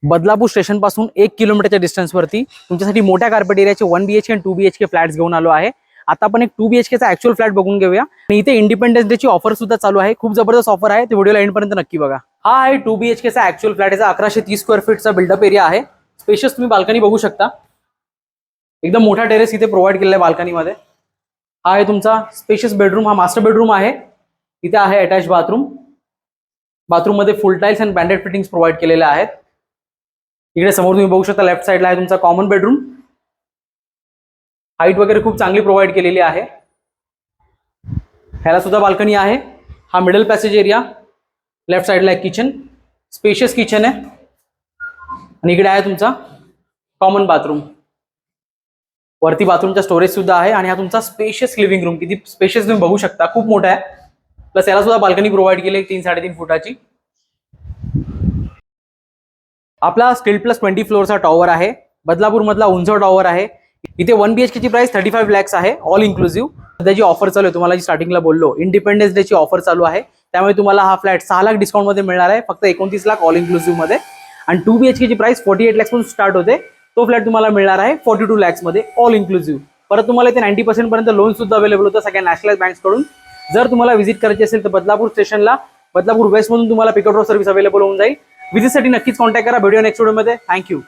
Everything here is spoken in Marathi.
बदलापूर स्टेशन पासून 1 किलोमीटरच्या डिस्टन्सवरती तुमच्यासाठी मोठ्या कार्पेट एरियाचे 1 BHK आणि 2 BHK फ्लॅट्स घेऊन आलो आहे. आता आपण एक 2 BHKचा ऍक्च्युअल फ्लॅट बघून घेऊया. आणि इथे इंडिपेंडन्स डेची ऑफर सुद्धा चालू आहे. खूप जबरदस्त ऑफर आहे, ते व्हिडिओला एंड पर्यंत नक्की बघा. हा आहे 2 BHKचा ऍक्च्युअल फ्लॅट. याचा 1130 स्क्वेअर फीटचा बिल्डअप एरिया आहे. स्पेशियस तुम्ही बाल्कनी बघू शकता. एकदम मोठा टेरेस इथे प्रोव्हाइड केलेला आहे बाल्कनीमध्ये. हा आहे तुमचा स्पेशियस बेडरूम. हा मास्टर बेडरूम आहे. इथे आहे अटॅच बाथरूम. बाथरूम मध्ये फुल tiles and branded fittings provide केलेल्या आहेत. इकडे समोर तुम्ही बघू शकता लेफ्ट साइडला आहे तुमचा कॉमन बेडरूम. हाईट वगैरे खूप चांगली प्रोव्हाइड केलेली आहे. ह्याला सुद्धा बाल्कनी आहे. हा मिडल पॅसेज एरिया. लेफ्ट साइडला एक किचन, स्पेशियस किचन आहे. आणि इकडे आहे तुमचा कॉमन बाथरूम. वरती बाथरूमचा स्टोरेज सुद्धा आहे. आणि हा तुमचा स्पेशियस लिव्हिंग रूम. किती स्पेशियस तुम्ही बघू शकता, खूप मोठा आहे. प्लस याला सुद्धा बाल्कनी प्रोव्हाइड केली 3-3.5 फुटाची. आपला स्टील प्लस 20 फ्लोअरचा टॉवर आहे. बदलापूर मधला उंच टॉवर आहे. इथे 1 BHK ची प्राइस 35 lakhs आहे, ऑल इन्क्लुसिव्ह. त्याची ऑफर चालू आहे, तुम्हाला जी स्टार्टिंगला बोललो इंडिपेंडन्स डेची ऑफर चालू आहे. त्यामुळे तुम्हाला हा फ्लॅट 6 लाख डिस्काउंट मध्ये मिळणार आहे, फक्त 29 लाख ऑल इन्क्लुसिव्ह मध्ये. आणि 2 BHK ची प्राइस 48 lakhs पासून स्टार्ट होते. तो फ्लॅट तुम्हाला मिळणार आहे 42 lakhs मध्ये ऑल इन्क्लुसिव्ह. परत तुम्हाला इथे 90% पर्यंत लोन सुद्धा अवेलेबल होतं सगळ्या नॅशनल बँक्स कडून. जर तुम्हाला व्हिजिट करायची असेल तर बदलापूर स्टेशनला बदलापूर वेस्ट मधून तुम्हाला पिकअप ड्रॉप सर्व्हिस अवेलेबल होऊन जाईल. व्हिजिटसाठी नक्कीच कॉन्टॅक्ट करा. व्हिडिओ नेक्स्ट व्हिडिओमध्ये. थँक्यू.